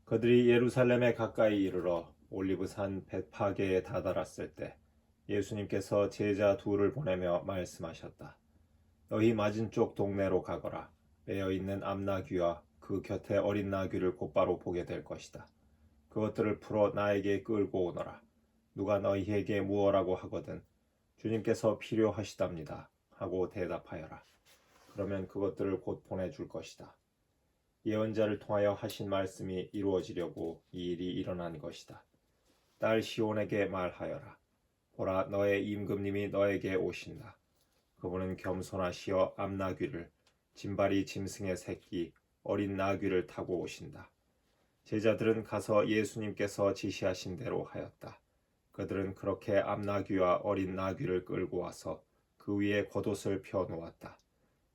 그들이 예루살렘에 가까이 이르러 올리브산 벳파게에 다다랐을 때 예수님께서 제자 둘을 보내며 말씀하셨다. 너희 맞은쪽 동네로 가거라. 매어있는 암나귀와 그 곁에 어린 나귀를 곧바로 보게 될 것이다. 그것들을 풀어 나에게 끌고 오너라. 누가 너희에게 무엇라고 하거든 주님께서 필요하시답니다 하고 대답하여라. 그러면 그것들을 곧 보내줄 것이다. 예언자를 통하여 하신 말씀이 이루어지려고 이 일이 일어난 것이다. 딸 시온에게 말하여라. 보라, 너의 임금님이 너에게 오신다. 그분은 겸손하시어 암나귀를, 짐발이 짐승의 새끼 어린 나귀를 타고 오신다. 제자들은 가서 예수님께서 지시하신 대로 하였다. 그들은 그렇게 암나귀와 어린 나귀를 끌고 와서 그 위에 겉옷을 펴 놓았다.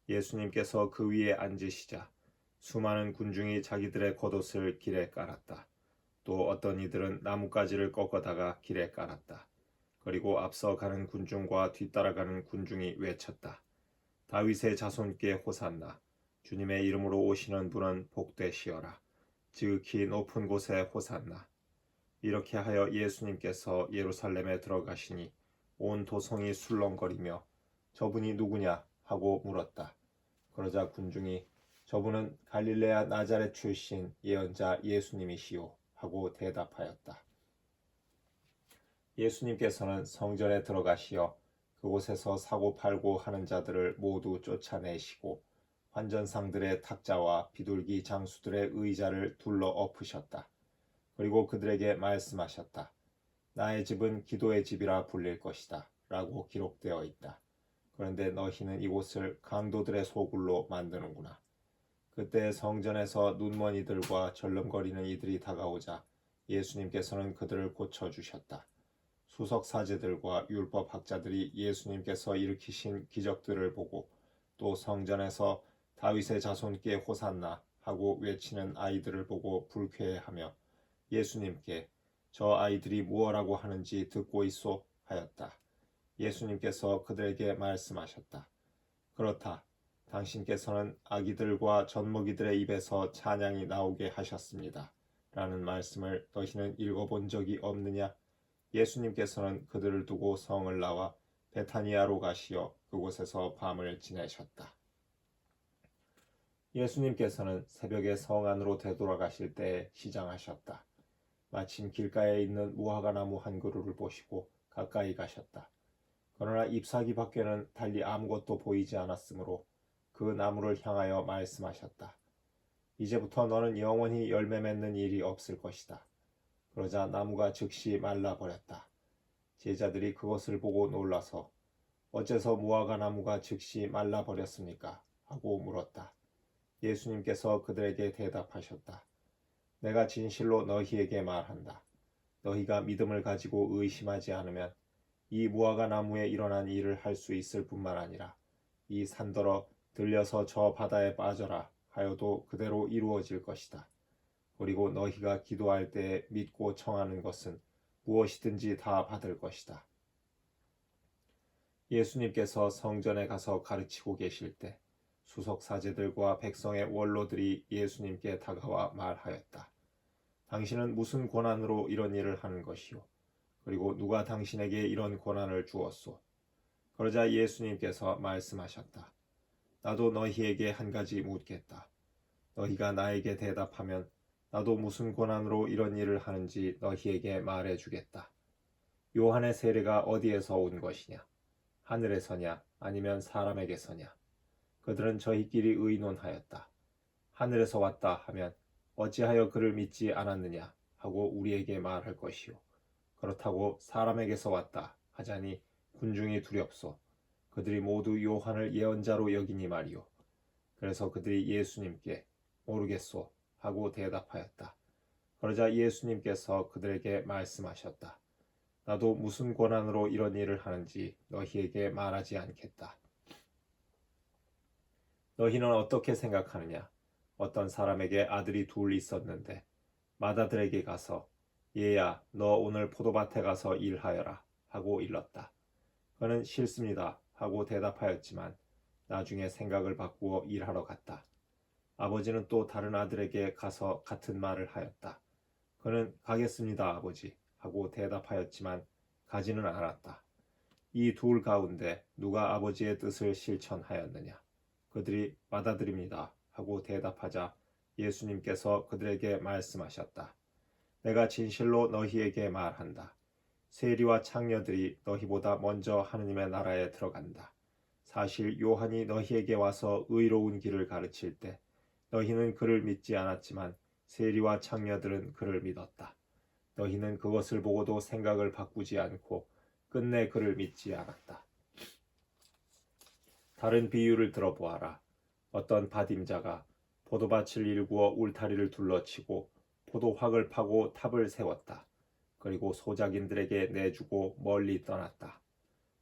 예수님께서 그 위에 앉으시자 수많은 군중이 자기들의 겉옷을 길에 깔았다. 또 어떤 이들은 나뭇가지를 꺾어다가 길에 깔았다. 그리고 앞서 가는 군중과 뒤따라가는 군중이 외쳤다. 다윗의 자손께 호산나. 주님의 이름으로 오시는 분은 복되시어라. 지극히 높은 곳에 호산나. 이렇게 하여 예수님께서 예루살렘에 들어가시니 온 도성이 술렁거리며 저분이 누구냐 하고 물었다. 그러자 군중이 저분은 갈릴레아 나자렛 출신 예언자 예수님이시오 하고 대답하였다. 예수님께서는 성전에 들어가시어 그곳에서 사고 팔고 하는 자들을 모두 쫓아내시고 환전상들의 탁자와 비둘기 장수들의 의자를 둘러 엎으셨다. 그리고 그들에게 말씀하셨다. 나의 집은 기도의 집이라 불릴 것이다 라고 기록되어 있다. 그런데 너희는 이곳을 강도들의 소굴로 만드는구나. 그때 성전에서 눈먼 이들과 절름거리는 이들이 다가오자 예수님께서는 그들을 고쳐주셨다. 수석사제들과 율법학자들이 예수님께서 일으키신 기적들을 보고 또 성전에서 다윗의 자손께 호산나 하고 외치는 아이들을 보고 불쾌해하며 예수님께 저 아이들이 무엇라고 하는지 듣고 있소 하였다. 예수님께서 그들에게 말씀하셨다. 그렇다. 당신께서는 아기들과 젖먹이들의 입에서 찬양이 나오게 하셨습니다. 라는 말씀을 너희는 읽어본 적이 없느냐? 예수님께서는 그들을 두고 성을 나와 베타니아로 가시어 그곳에서 밤을 지내셨다. 예수님께서는 새벽에 성 안으로 되돌아가실 때에 시장하셨다. 마침 길가에 있는 무화과나무 한 그루를 보시고 가까이 가셨다. 그러나 잎사귀 밖에는 달리 아무것도 보이지 않았으므로 그 나무를 향하여 말씀하셨다. 이제부터 너는 영원히 열매 맺는 일이 없을 것이다. 그러자 나무가 즉시 말라버렸다. 제자들이 그것을 보고 놀라서 어째서 무화과 나무가 즉시 말라버렸습니까? 하고 물었다. 예수님께서 그들에게 대답하셨다. 내가 진실로 너희에게 말한다. 너희가 믿음을 가지고 의심하지 않으면 이 무화과 나무에 일어난 일을 할 수 있을 뿐만 아니라 이 산더러 들려서 저 바다에 빠져라 하여도 그대로 이루어질 것이다. 그리고 너희가 기도할 때에 믿고 청하는 것은 무엇이든지 다 받을 것이다. 예수님께서 성전에 가서 가르치고 계실 때 수석사제들과 백성의 원로들이 예수님께 다가와 말하였다. 당신은 무슨 권한으로 이런 일을 하는 것이오? 그리고 누가 당신에게 이런 권한을 주었소? 그러자 예수님께서 말씀하셨다. 나도 너희에게 한 가지 묻겠다. 너희가 나에게 대답하면 나도 무슨 권한으로 이런 일을 하는지 너희에게 말해주겠다. 요한의 세례가 어디에서 온 것이냐? 하늘에서냐 아니면 사람에게서냐? 그들은 저희끼리 의논하였다. 하늘에서 왔다 하면 어찌하여 그를 믿지 않았느냐 하고 우리에게 말할 것이요. 그렇다고 사람에게서 왔다 하자니 군중이 두렵소. 그들이 모두 요한을 예언자로 여기니 말이요. 그래서 그들이 예수님께 모르겠소 하고 대답하였다. 그러자 예수님께서 그들에게 말씀하셨다. 나도 무슨 권한으로 이런 일을 하는지 너희에게 말하지 않겠다. 너희는 어떻게 생각하느냐? 어떤 사람에게 아들이 둘 있었는데 맏아들에게 가서 얘야 너 오늘 포도밭에 가서 일하여라 하고 일렀다. 그는 싫습니다 하고 대답하였지만 나중에 생각을 바꾸어 일하러 갔다. 아버지는 또 다른 아들에게 가서 같은 말을 하였다. 그는 가겠습니다, 아버지 하고 대답하였지만 가지는 않았다. 이 둘 가운데 누가 아버지의 뜻을 실천하였느냐? 그들이 받아들입니다 하고 대답하자 예수님께서 그들에게 말씀하셨다. 내가 진실로 너희에게 말한다. 세리와 창녀들이 너희보다 먼저 하느님의 나라에 들어간다. 사실 요한이 너희에게 와서 의로운 길을 가르칠 때 너희는 그를 믿지 않았지만 세리와 창녀들은 그를 믿었다. 너희는 그것을 보고도 생각을 바꾸지 않고 끝내 그를 믿지 않았다. 다른 비유를 들어보아라. 어떤 밭임자가 포도밭을 일구어 울타리를 둘러치고 포도확을 파고 탑을 세웠다. 그리고 소작인들에게 내주고 멀리 떠났다.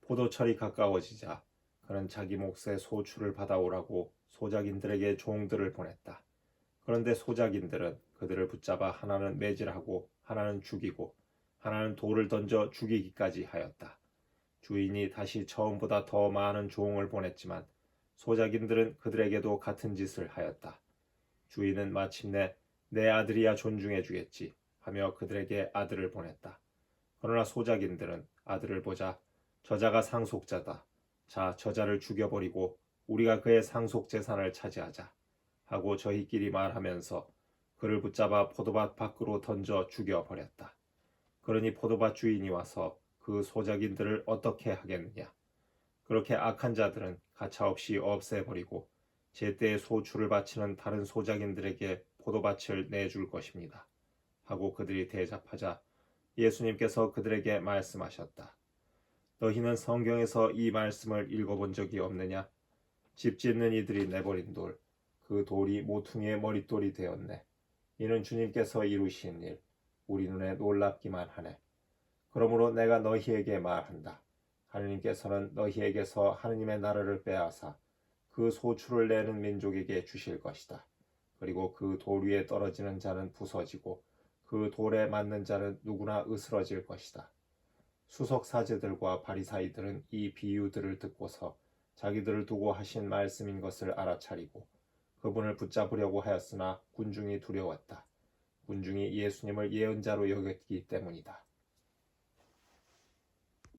포도철이 가까워지자 그는 자기 몫의 소출을 받아오라고 소작인들에게 종들을 보냈다. 그런데 소작인들은 그들을 붙잡아 하나는 매질하고 하나는 죽이고 하나는 돌을 던져 죽이기까지 하였다. 주인이 다시 처음보다 더 많은 종을 보냈지만 소작인들은 그들에게도 같은 짓을 하였다. 주인은 마침내 내 아들이야 존중해 주겠지 하며 그들에게 아들을 보냈다. 그러나 소작인들은 아들을 보자 저자가 상속자다. 자, 저자를 죽여버리고 우리가 그의 상속 재산을 차지하자 하고 저희끼리 말하면서 그를 붙잡아 포도밭 밖으로 던져 죽여버렸다. 그러니 포도밭 주인이 와서 그 소작인들을 어떻게 하겠느냐? 그렇게 악한 자들은 가차없이 없애버리고 제때에 소출을 바치는 다른 소작인들에게 포도밭을 내줄 것입니다. 하고 그들이 대답하자 예수님께서 그들에게 말씀하셨다. 너희는 성경에서 이 말씀을 읽어본 적이 없느냐? 집 짓는 이들이 내버린 돌, 그 돌이 모퉁이의 머릿돌이 되었네. 이는 주님께서 이루신 일, 우리 눈에 놀랍기만 하네. 그러므로 내가 너희에게 말한다. 하느님께서는 너희에게서 하느님의 나라를 빼앗아 그 소출을 내는 민족에게 주실 것이다. 그리고 그 돌 위에 떨어지는 자는 부서지고 그 돌에 맞는 자는 누구나 으스러질 것이다. 수석 사제들과 바리사이들은 이 비유들을 듣고서 자기들을 두고 하신 말씀인 것을 알아차리고 그분을 붙잡으려고 하였으나 군중이 두려웠다. 군중이 예수님을 예언자로 여겼기 때문이다.